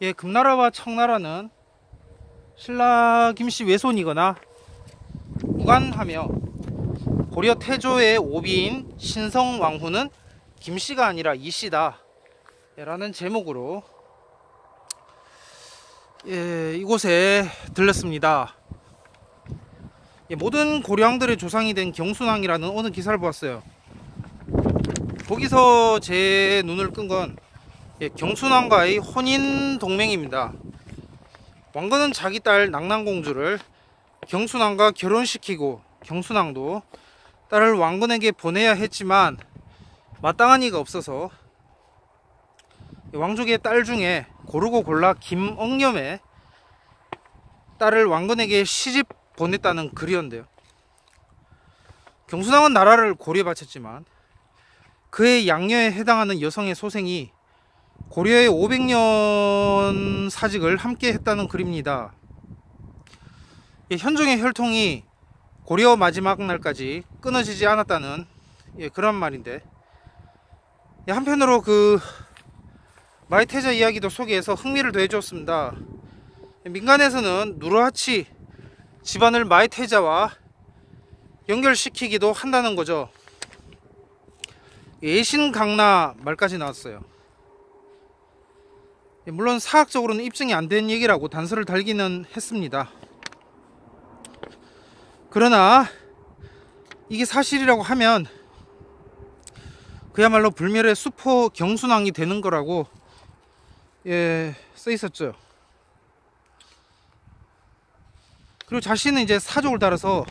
예, 금나라와 청나라는 신라 김씨 외손이거나 무관하며 고려 태조의 오비인 신성왕후는 김씨가 아니라 이씨다 라는 제목으로 이곳에 들렸습니다. 모든 고려왕들의 조상이 된 경순왕이라는 어느 기사를 보았어요. 거기서 제 눈을 끈 건 경순왕과의 혼인 동맹입니다. 왕건은 자기 딸 낙랑공주를 경순왕과 결혼시키고 경순왕도 딸을 왕건에게 보내야 했지만 마땅한 이가 없어서 왕족의 딸 중에 고르고 골라 김억렴의 딸을 왕건에게 시집 보냈다는 글이었는데요. 경순왕은 나라를 고려에 바쳤지만 그의 양녀에 해당하는 여성의 소생이 고려의 500년 사직을 함께 했다는 글입니다. 현종의 혈통이 고려 마지막 날까지 끊어지지 않았다는 그런 말인데, 한편으로 그 마이태자 이야기도 소개해서 흥미를 더해주었습니다. 민간에서는 누르하치 집안을 마이태자와 연결시키기도 한다는 거죠. 예신강나 말까지 나왔어요. 물론 사학적으로는 입증이 안 된 얘기라고 단서를 달기는 했습니다. 그러나 이게 사실이라고 하면 그야말로 불멸의 수포 경순왕이 되는 거라고 써 있었죠. 그리고 자신은 이제 사족을 따라서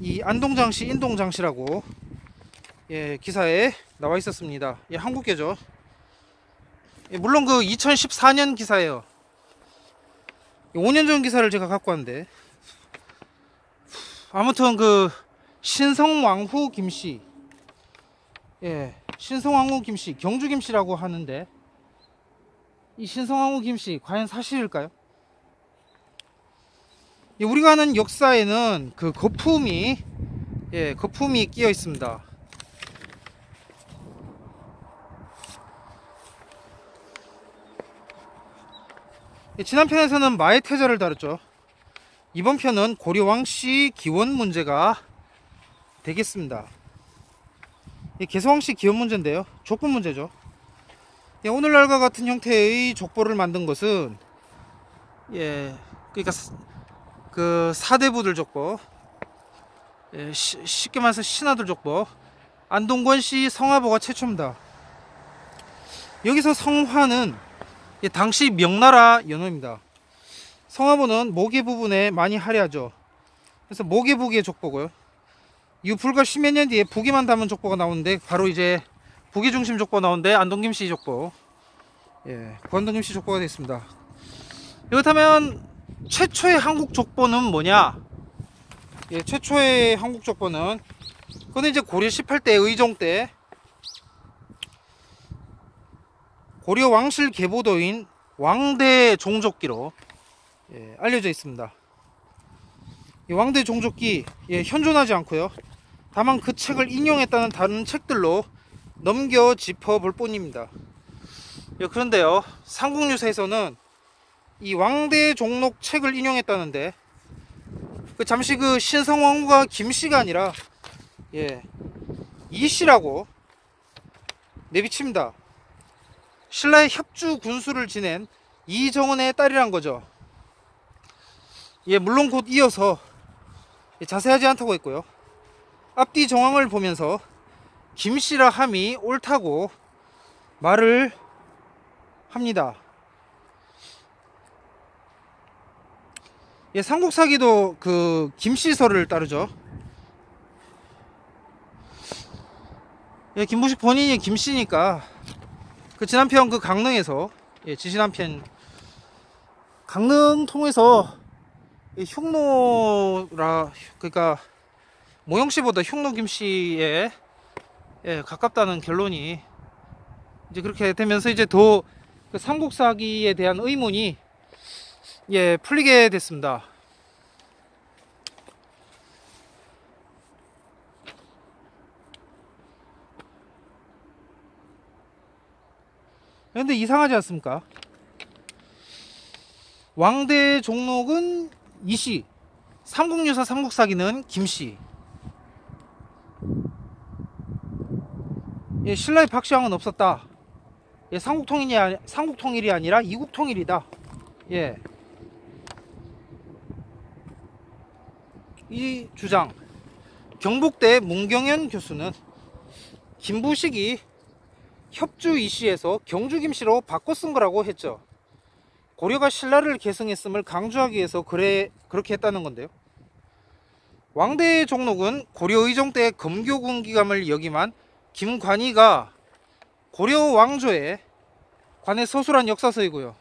이 안동장씨 인동장씨라고 기사에 나와 있었습니다. 한국계죠. 물론 그 2014년 기사예요. 5년 전 기사를 제가 갖고 왔는데, 아무튼 그 신성왕후 김씨, 신성왕후 김씨, 경주 김씨라고 하는데, 이 신성왕후 김씨 과연 사실일까요? 우리가 아는 역사에는 그 거품이 끼어 있습니다. 지난 편에서는 마애태자를 다뤘죠. 이번 편은 고려 왕씨 기원 문제가 되겠습니다. 개성 왕씨 기원 문제인데요, 족보 문제죠. 오늘날과 같은 형태의 족보를 만든 것은 그러니까 그 사대부들 족보, 쉽게 말해서 신하들 족보, 안동권씨 성화보가 최초입니다. 여기서 성화는 당시 명나라 연호입니다. 성화보는 모계 부분에 많이 할애하죠. 그래서 모계북의 족보고요. 이후 불과 십몇 년 뒤에 북에만 담은 족보가 나오는데, 바로 이제 북의 중심 족보가 나오는데 안동김씨 족보, 구안동김씨 족보가 되겠습니다. 그렇다면 최초의 한국 족보는 뭐냐? 최초의 한국 족보는 그건 이제 고려 18대 의종 때 고려 왕실 계보도인 왕대 종족기로 알려져 있습니다. 이 왕대 종족기 현존하지 않고요, 다만 그 책을 인용했다는 다른 책들로 넘겨 짚어볼 뿐입니다. 그런데요, 삼국유사에서는 이 왕대 종록 책을 인용했다는데, 잠시 그 신성왕후가 김씨가 아니라 이씨라고 내비칩니다. 신라의 협주 군수를 지낸 이정은의 딸이란 거죠. 물론 곧 이어서 자세하지 않다고 했고요, 앞뒤 정황을 보면서 김씨라 함이 옳다고 말을 합니다. 삼국사기도 그 김씨설을 따르죠. 김부식 본인이 김씨니까 그 지난편 그 강릉에서 지지난편 강릉 통해서 흉노라, 그러니까 모영씨보다 흉노 김씨에 가깝다는 결론이 이제 그렇게 되면서 이제 더 그 삼국사기에 대한 의문이 풀리게 됐습니다. 근데 이상하지 않습니까? 왕대 종록은 이씨, 삼국유사 삼국사기는 김씨. 예, 신라의 박시왕은 없었다. 예, 삼국통일이 아니라 이국통일이다. 예. 이 주장, 경북대 문경현 교수는 김부식이 협주 이씨에서 경주 김씨로 바꿔 쓴 거라고 했죠. 고려가 신라를 계승했음을 강조하기 위해서 그렇게 했다는 건데요. 왕대 종록은 고려 의종 때 검교군 기감을 역임한 김관희가 고려 왕조에 관해 서술한 역사서이고요.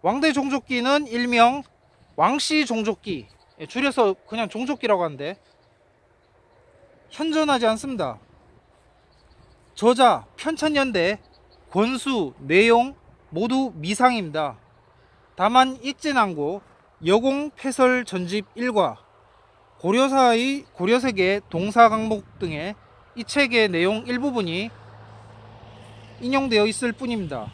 왕대 종족기는 일명 왕씨 종족기, 줄여서 그냥 종족기라고 하는데 현존하지 않습니다. 저자, 편찬연대, 권수, 내용 모두 미상입니다. 다만 익진항고, 여공 패설 전집 1과 고려사의 고려세계 동사강목 등의 이 책의 내용 일부분이 인용되어 있을 뿐입니다.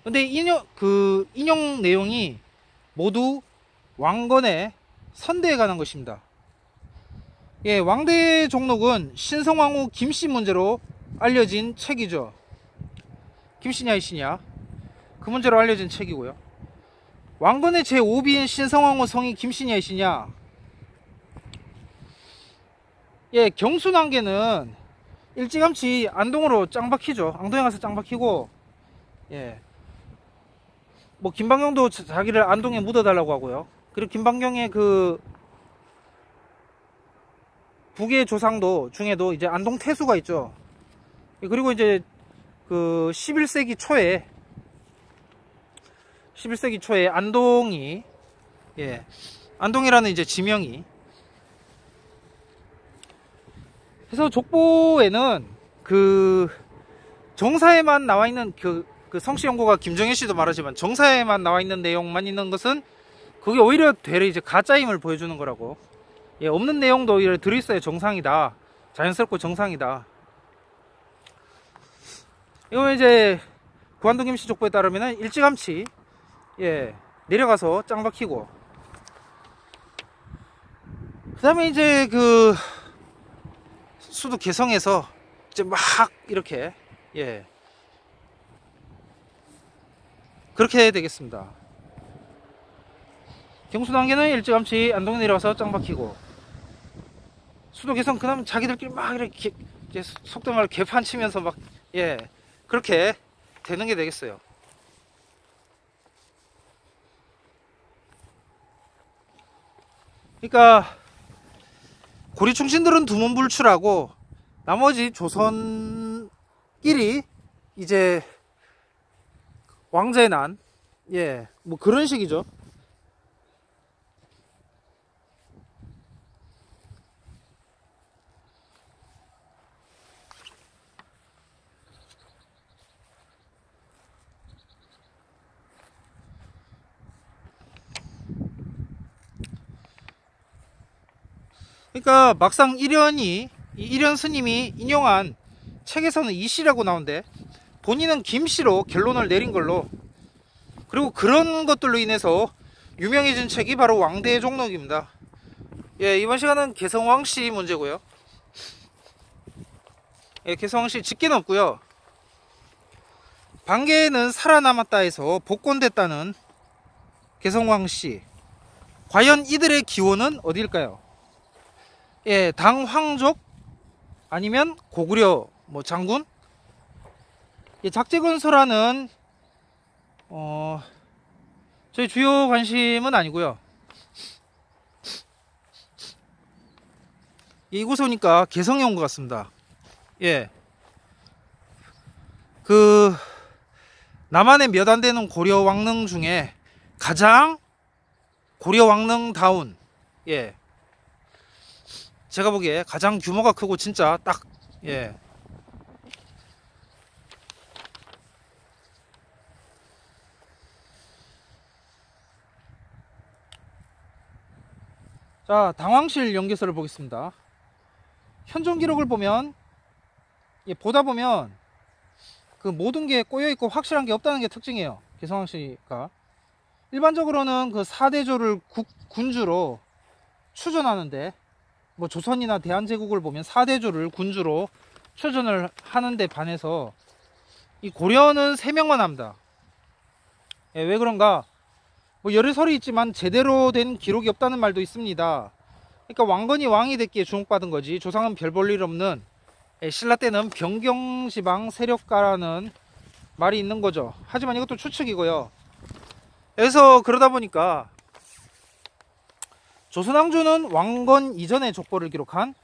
근데 인용 내용이 모두 왕건의 선대에 관한 것입니다. 예, 왕대 종록은 신성왕후 김씨 문제로 알려진 책이죠. 김씨냐 이씨냐 그 문제로 알려진 책이고요. 왕건의 제5비인 신성왕후 성이 김씨냐 이씨냐. 예, 경순왕계는 일찌감치 안동으로 짱 박히죠. 안동에 가서 짱 박히고, 예, 뭐 김방경도 자기를 안동에 묻어달라고 하고요. 그리고 김방경의 그 북의 조상도 중에도 이제 안동 태수가 있죠. 그리고 이제 그 11세기 초에 안동이, 예, 안동이라는 이제 지명이, 그래서 족보에는 그 정사에만 나와 있는 그 성씨연구가 김정일 씨도 말하지만 정사에만 나와 있는 내용만 있는 것은 그게 오히려 되레 이제 가짜임을 보여주는 거라고. 예, 없는 내용도 오히려 들어있어야 정상이다. 자연스럽고 정상이다. 이거 이제 구한동 김씨 족보에 따르면은 일찌감치, 예, 내려가서 짱 박히고, 그 다음에 이제 그 수도 개성에서 이제 막 이렇게, 예, 그렇게 해야 되겠습니다. 경순왕계는 일찌감치 안동에 내려와서 짱 박히고, 수도 개성 그다음 자기들끼리 막 이렇게 이제 속된 말로 개판 치면서 막, 예, 그렇게 되는 게 되겠어요. 그러니까 고리 충신들은 두문불출하고 나머지 조선끼리 이제 왕제의 난, 예, 뭐 그런 식이죠. 그러니까 막상 이련 스님이 인용한 책에서는 이씨라고 나오는데 본인은 김씨로 결론을 내린 걸로, 그리고 그런 것들로 인해서 유명해진 책이 바로 왕대의 종록입니다. 예, 이번 시간은 개성왕씨 문제고요. 예, 개성왕씨 직계는 없고요. 반계는 살아남았다 해서 복권됐다는 개성왕씨, 과연 이들의 기원은 어디일까요? 예, 당황족 아니면 고구려 뭐 장군? 예, 작제건설하는 저희 주요 관심은 아니고요. 예, 이곳에 오니까 개성에 온 것 같습니다. 예, 그 남한의 몇 안 되는 고려 왕릉 중에 가장 고려 왕릉다운, 예, 제가 보기에 가장 규모가 크고 진짜 딱, 예, 자, 당황실 연개서를 보겠습니다. 현존 기록을 보면, 예, 보다 보면 그 모든 게 꼬여있고 확실한 게 없다는 게 특징이에요. 개성왕씨가 일반적으로는 그 사대조를 군주로 추존하는데, 뭐 조선이나 대한제국을 보면 사대조를 군주로 추존을 하는데 반해서 이 고려는 3명만 합니다. 예, 왜 그런가? 뭐 여러 설이 있지만 제대로 된 기록이 없다는 말도 있습니다. 그러니까 왕건이 왕이 됐기에 주목받은 거지, 조상은 별 볼 일 없는, 신라 때는 변경지방 세력가라는 말이 있는 거죠. 하지만 이것도 추측이고요. 그래서 그러다 보니까 조선왕조는 왕건 이전의 족보를 기록한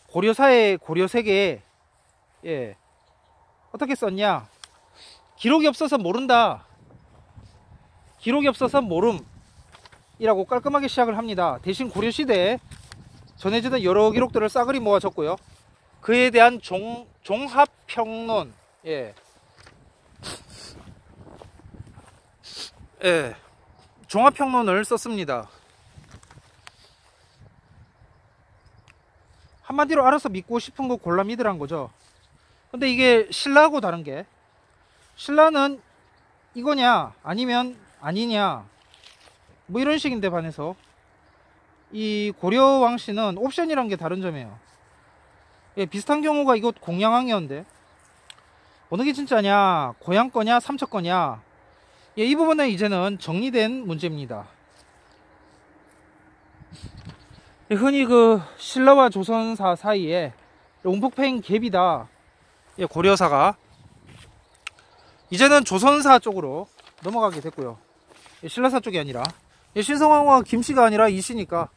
고려사의 고려세계에 어떻게 썼냐? 기록이 없어서 모른다, 기록이 없어서 모름이라고 깔끔하게 시작을 합니다. 대신 고려시대에 전해지던 여러 기록들을 싸그리 모아줬고요. 그에 대한 종합평론, 종합평론을 썼습니다. 한마디로 알아서 믿고 싶은 거 골라 믿으란 거죠. 근데 이게 신라하고 다른 게, 신라는 이거냐 아니면 아니냐 뭐 이런 식인데 반해서 이 고려 왕씨는 옵션이란 게 다른 점이에요. 비슷한 경우가 이곳 공양왕이었는데 어느 게 진짜냐, 고향 거냐 삼척 거냐, 이 부분은 이제는 정리된 문제입니다. 흔히 그 신라와 조선사 사이에 웅폭팽 갭이다, 고려사가 이제는 조선사 쪽으로 넘어가게 됐고요. 신라사 쪽이 아니라, 신성왕후가 김씨가 아니라 이씨니까